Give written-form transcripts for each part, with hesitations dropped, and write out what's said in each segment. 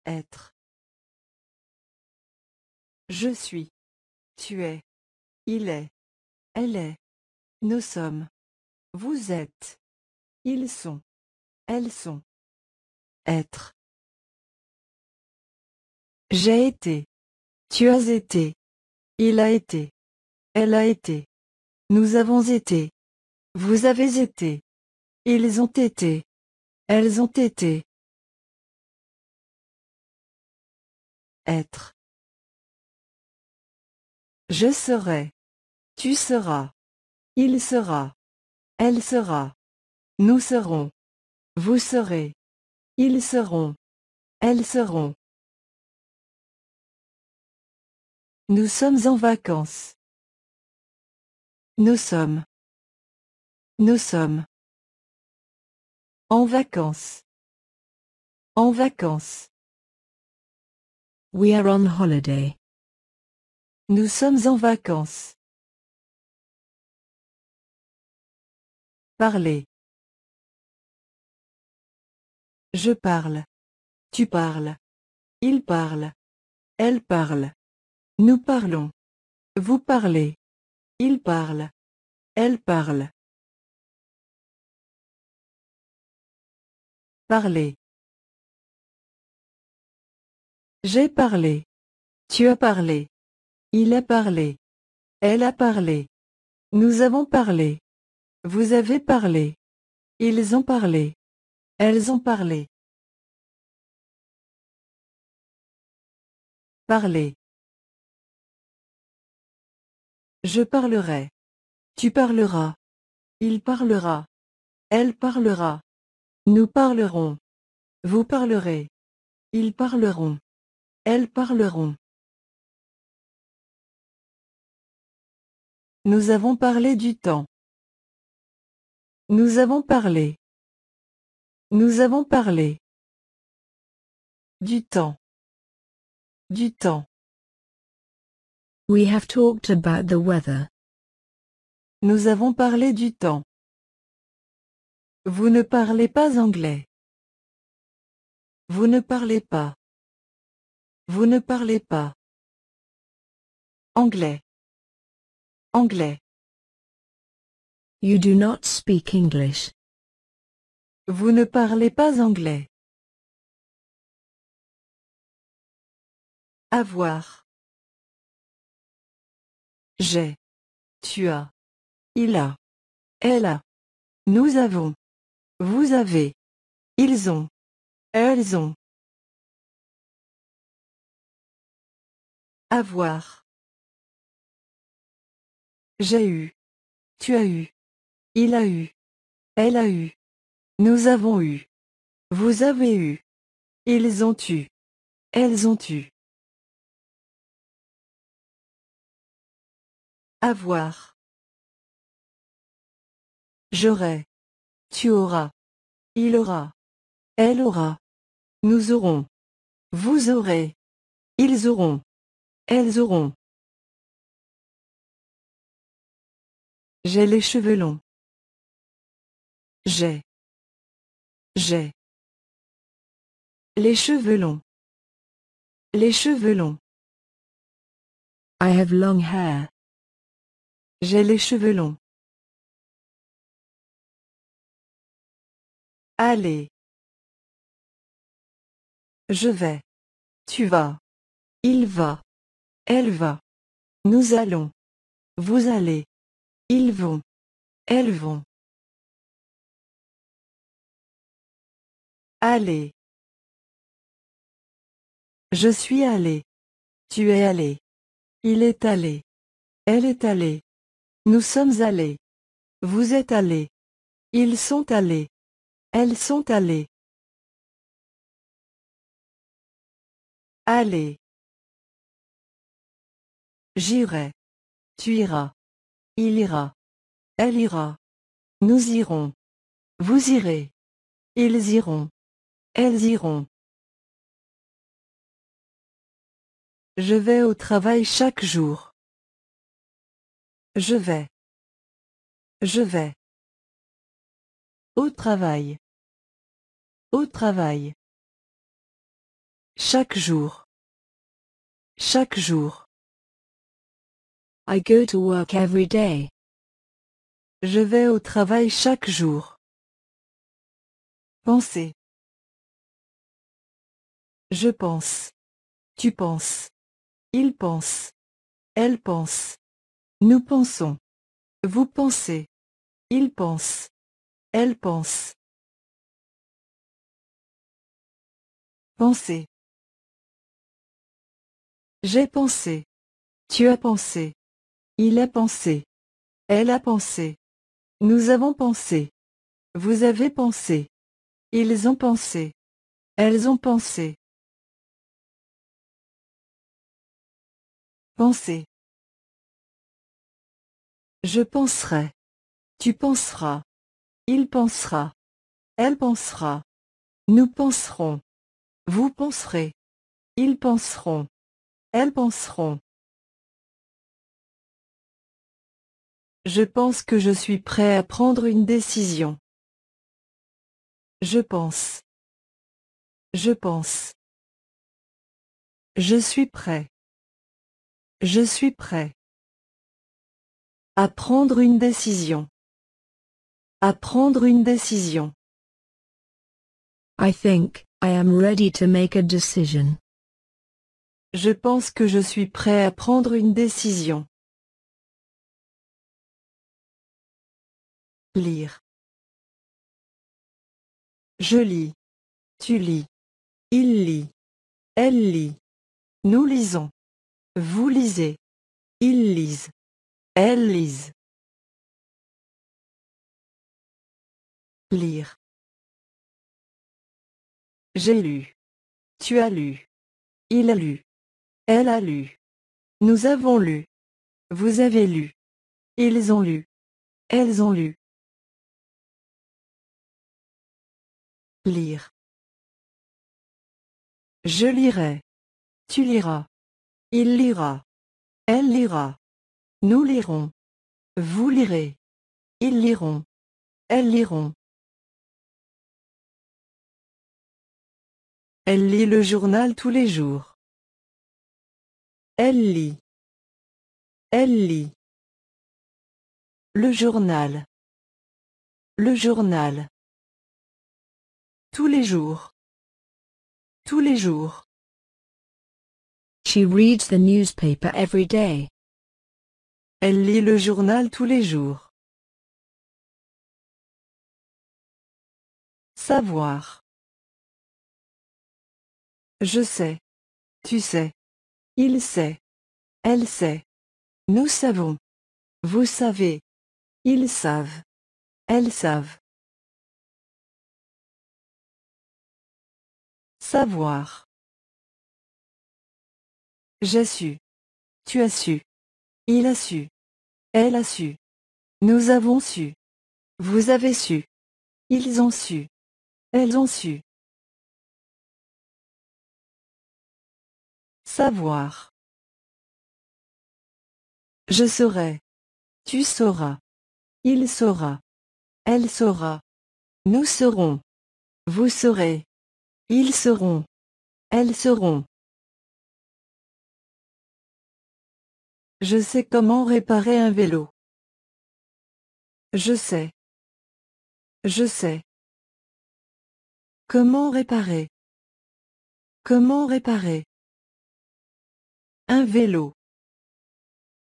Être. Je suis. Tu es. Il est. Elle est. Nous sommes. Vous êtes. Ils sont. Elles sont. Être. J'ai été. Tu as été. Il a été. Elle a été. Nous avons été. Vous avez été. Ils ont été. Elles ont été. Être. Je serai. Tu seras. Il sera. Elle sera. Nous serons. Vous serez. Ils seront. Elles seront. Nous sommes en vacances. Nous sommes. Nous sommes. En vacances. En vacances. We are on holiday. Nous sommes en vacances. Parler. Je parle. Tu parles. Il parle. Elle parle. Nous parlons. Vous parlez. Il parle. Elle parle. Parler. J'ai parlé. Tu as parlé. Il a parlé. Elle a parlé. Nous avons parlé. Vous avez parlé. Ils ont parlé. Elles ont parlé. Parler. Je parlerai. Tu parleras. Il parlera. Elle parlera. Nous parlerons. Vous parlerez. Ils parleront. Elles parleront. Nous avons parlé du temps. Nous avons parlé. Nous avons parlé. Du temps. Du temps. We have talked about the weather. Nous avons parlé du temps. Vous ne parlez pas anglais. Vous ne parlez pas. Vous ne parlez pas. Anglais. Anglais. You do not speak English. Vous ne parlez pas anglais. Avoir. J'ai. Tu as. Il a. Elle a. Nous avons. Vous avez. Ils ont. Elles ont. Avoir. J'ai eu. Tu as eu. Il a eu. Elle a eu. Nous avons eu. Vous avez eu. Ils ont eu. Elles ont eu. Avoir. J'aurai. Tu auras. Il aura. Elle aura. Nous aurons. Vous aurez. Ils auront. Elles auront. J'ai les cheveux longs. J'ai. J'ai. Les cheveux longs. Les cheveux longs. I have long hair. J'ai les cheveux longs. Allez. Je vais. Tu vas. Il va. Elle va. Nous allons. Vous allez. Ils vont. Elles vont. Allez. Je suis allé. Tu es allé. Il est allé. Elle est allée. Nous sommes allés. Vous êtes allés. Ils sont allés. Elles sont allées. Allez. J'irai. Tu iras. Il ira. Elle ira. Nous irons. Vous irez. Ils iront. Elles iront. Je vais au travail chaque jour. Je vais. Je vais. Au travail. Au travail. Chaque jour. Chaque jour. I go to work every day. Je vais au travail chaque jour. Penser. Je pense. Tu penses. Il pense. Elle pense. Nous pensons. Vous pensez. Il pense. Elle pense. Penser. J'ai pensé. Tu as pensé. Il a pensé. Elle a pensé. Nous avons pensé. Vous avez pensé. Ils ont pensé. Elles ont pensé. Penser. Je penserai. Tu penseras. Il pensera. Elle pensera. Nous penserons. Vous penserez. Ils penseront. Elles penseront. Je pense que je suis prêt à prendre une décision. Je pense. Je pense. Je suis prêt. Je suis prêt. À prendre une décision. À prendre une décision. I think I am ready to make a decision. Je pense que je suis prêt à prendre une décision. Lire. Je lis. Tu lis. Il lit. Elle lit. Nous lisons. Vous lisez. Ils lisent. Elles lisent. Lire. J'ai lu. Tu as lu. Il a lu. Elle a lu. Nous avons lu. Vous avez lu. Ils ont lu. Elles ont lu. Lire. Je lirai. Tu liras. Il lira. Elle lira. Nous lirons. Vous lirez. Ils liront. Elles liront. Elle lit le journal tous les jours. Elle lit. Elle lit. Le journal. Le journal. Tous les jours. Tous les jours. She reads the newspaper every day. Elle lit le journal tous les jours. Savoir. Je sais. Tu sais. Il sait. Elle sait. Nous savons. Vous savez. Ils savent. Elles savent. Savoir. J'ai su. Tu as su. Il a su. Elle a su. Nous avons su. Vous avez su. Ils ont su. Elles ont su. Savoir. Je saurai. Tu sauras. Il saura. Elle saura. Nous saurons. Vous saurez. Ils sauront. Elles sauront. Je sais comment réparer un vélo. Je sais. Je sais. Comment réparer? Comment réparer? Un vélo.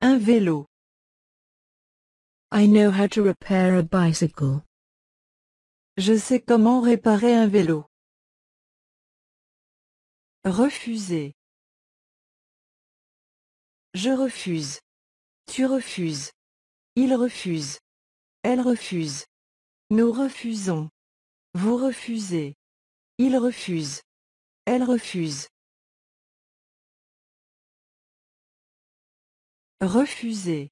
Un vélo. I know how to repair a bicycle. Je sais comment réparer un vélo. Refuser. Je refuse. Tu refuses. Il refuse. Elle refuse. Nous refusons. Vous refusez. Il refuse. Elle refuse. Refuser.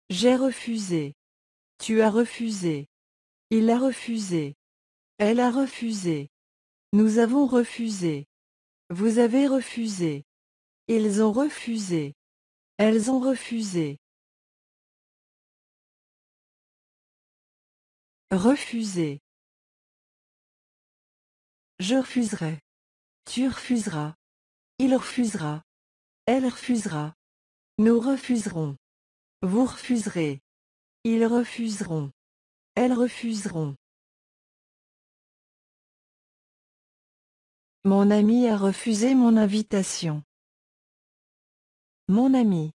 J'ai refusé. Tu as refusé. Il a refusé. Elle a refusé. Nous avons refusé. Vous avez refusé. Ils ont refusé. Elles ont refusé. Refuser. Je refuserai. Tu refuseras. Il refusera. Elle refusera. Nous refuserons. Vous refuserez. Ils refuseront. Elles refuseront. Mon ami a refusé mon invitation. Mon ami.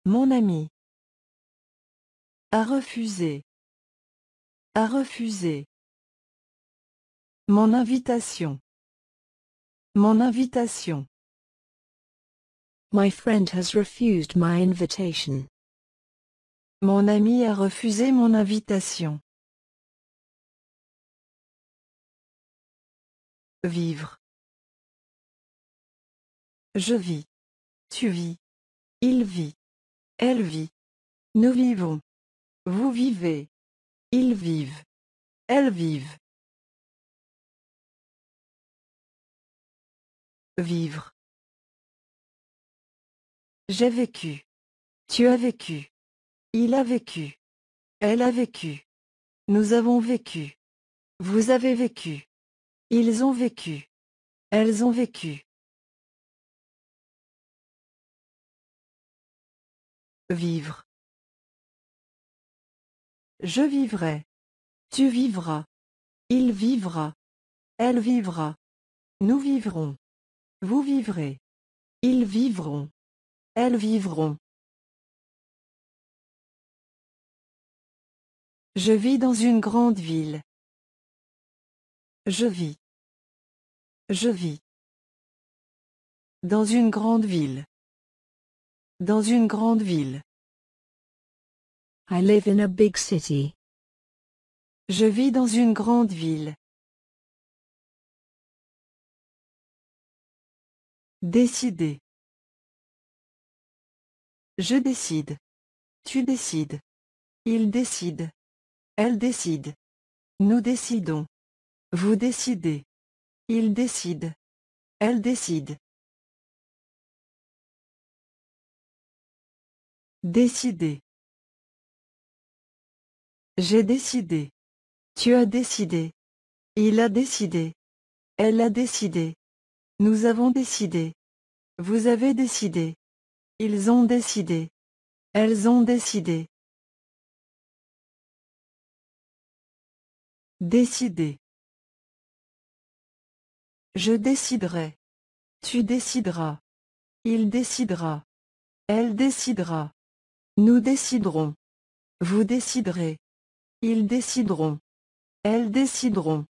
Mon ami. A refusé. A refusé. Mon invitation. Mon invitation. My friend has refused my invitation. Mon ami a refusé mon invitation. Vivre. Je vis. Tu vis. Il vit. Elle vit. Nous vivons. Vous vivez. Ils vivent. Elles vivent. Vivre. J'ai vécu. Tu as vécu. Il a vécu. Elle a vécu. Nous avons vécu. Vous avez vécu. Ils ont vécu. Elles ont vécu. Vivre. Je vivrai. Tu vivras. Il vivra. Elle vivra. Nous vivrons. Vous vivrez. Ils vivront. Elles vivront. Je vis dans une grande ville. Je vis. Je vis. Dans une grande ville. Dans une grande ville. I live in a big city. Je vis dans une grande ville. Décider. Je décide. Tu décides. Il décide. Elle décide. Nous décidons. Vous décidez. Il décide. Elle décide. Décider. J'ai décidé. Tu as décidé. Il a décidé. Elle a décidé. Nous avons décidé. Vous avez décidé. Ils ont décidé. Elles ont décidé. Décider. Je déciderai. Tu décideras. Il décidera. Elle décidera. Nous déciderons. Vous déciderez. Ils décideront. Elles décideront.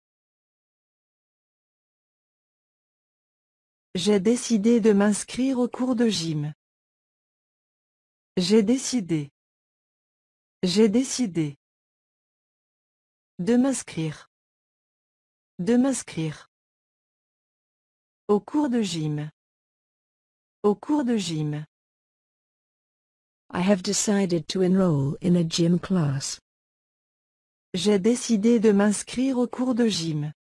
J'ai décidé de m'inscrire au cours de gym. J'ai décidé. J'ai décidé. De m'inscrire. De m'inscrire. Au cours de gym. Au cours de gym. I have decided to enroll in a gym class. J'ai décidé de m'inscrire au cours de gym.